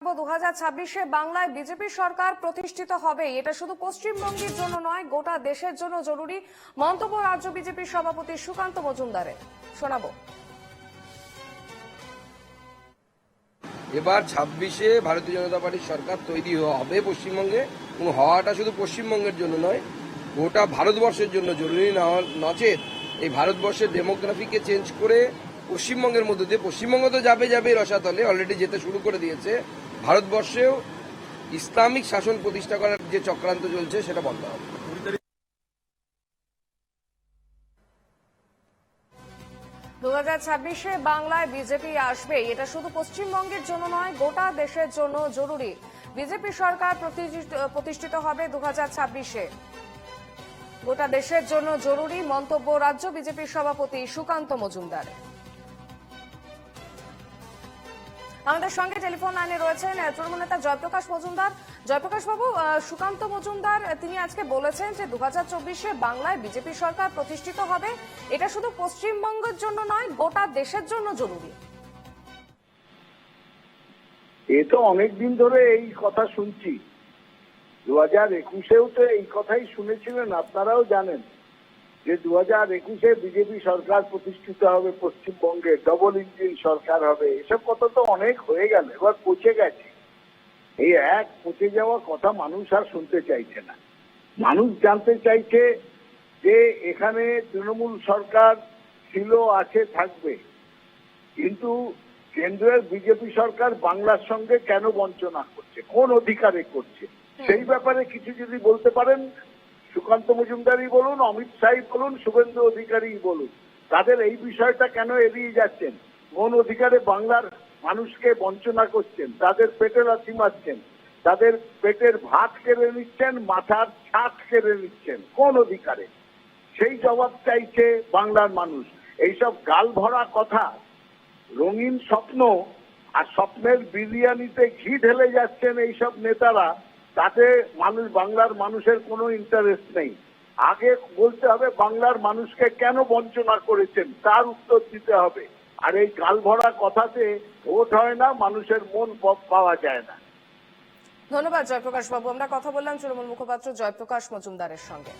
2026-এ বাংলায় বিজেপি সরকার প্রতিষ্ঠিত হবে, এটা শুধু পশ্চিমবঙ্গের জন্য নয়, গোটা দেশের জন্য জরুরি মন্তব্য রাজ্য বিজেপির সভাপতি সুকান্ত মজুমদারের। শোনাবো। এবার 26-এ ভারতীয় জনতা পার্টির সরকার তৈরি হবে পশ্চিমবঙ্গে, এবং হওয়াটা শুধু পশ্চিমবঙ্গের জন্য নয়, গোটা ভারতবর্ষের জন্য জরুরি। নচেত এই ভারতবর্ষের ডেমোগ্রাফিকে চেঞ্জ করে পশ্চিমবঙ্গের মধ্যে দিয়ে, পশ্চিমবঙ্গ তো যাবে রসাতলে, অলরেডি যেতে শুরু করে দিয়েছে, ভারতবর্ষেও ইসলামিক শাসন প্রতিষ্ঠা করার যে চক্রান্ত চলছে সেটা বন্ধ হবে। 2026-এ বাংলায় বিজেপি আসবে, এটা শুধু পশ্চিমবঙ্গের জন্য নয়, গোটা দেশের জন্য জরুরি। বিজেপি সরকার প্রতিষ্ঠিত হবে 2026-এ, গোটা দেশের জন্য জরুরি মন্তব্য রাজ্য বিজেপির সভাপতি সুকান্ত মজুমদার। আমাদের সঙ্গে টেলিফোন লাইনে রয়েছেন তৃণমূল নেতা জয়প্রকাশ মজুমদার। জয়প্রকাশ বাবু, সুকান্ত মজুমদার তিনি আজকে বলেছেন যে 2024-এ বাংলায় বিজেপি সরকার প্রতিষ্ঠিত হবে, এটা শুধু পশ্চিমবঙ্গের জন্য নয়, গোটা দেশের জন্য জরুরি। এ তো অনেকদিন ধরে এই কথা শুনছি, 2021-এও তো এই কথাই শুনেছিলেন, আপনারাও জানেন যে 2021-এ বিজেপি সরকার প্রতিষ্ঠিত হবে পশ্চিমবঙ্গে, ডবল ইঞ্জিন সরকার হবে। এসব কথা তো অনেক হয়ে গেল, এবার পচে গেছে। এই এক পচে যাওয়া কথা মানুষ আর শুনতে চাইছে না। মানুষ জানতে চাইছে যে এখানে তৃণমূল সরকার ছিল, আছে, থাকবে, কিন্তু কেন্দ্রের বিজেপি সরকার বাংলার সঙ্গে কেন বঞ্চনা করছে, কোন অধিকারে করছে, সেই ব্যাপারে কিছু যদি বলতে পারেন, সুকান্ত মজুমদারই বলুন, অমিত শাহই বলুন, শুভেন্দু অধিকারী বলুন, তাদের এই বিষয়টা কেন এড়িয়ে যাচ্ছেন? কোন অধিকারে বাংলার মানুষকে বঞ্চনা করছেন, তাদের পেটে লাথি মারছেন, তাদের পেটের ভাত কেড়ে নিচ্ছেন, মাথার ছাদ কেড়ে নিচ্ছেন, কোন অধিকারে? সেই জবাব চাইছে বাংলার মানুষ। এইসব গাল ভরা কথা, রঙিন স্বপ্ন আর স্বপ্নের বিরিয়ানিতে ঘি ঢেলে যাচ্ছেন এইসব নেতারা, তাতে বাংলার মানুষের কোনো ইন্টারেস্ট নেই। আগে বলতে হবে বাংলার মানুষকে কেন বঞ্চনা করেছেন, তার উত্তর দিতে হবে। আর এই গাল ভরা কথাতে ভোট হয় না, মানুষের মন পাওয়া যায় না। ধন্যবাদ জয়প্রকাশ বাবু। আমরা কথা বললাম তৃণমূল মুখপাত্র জয়প্রকাশ মজুমদারের সঙ্গে।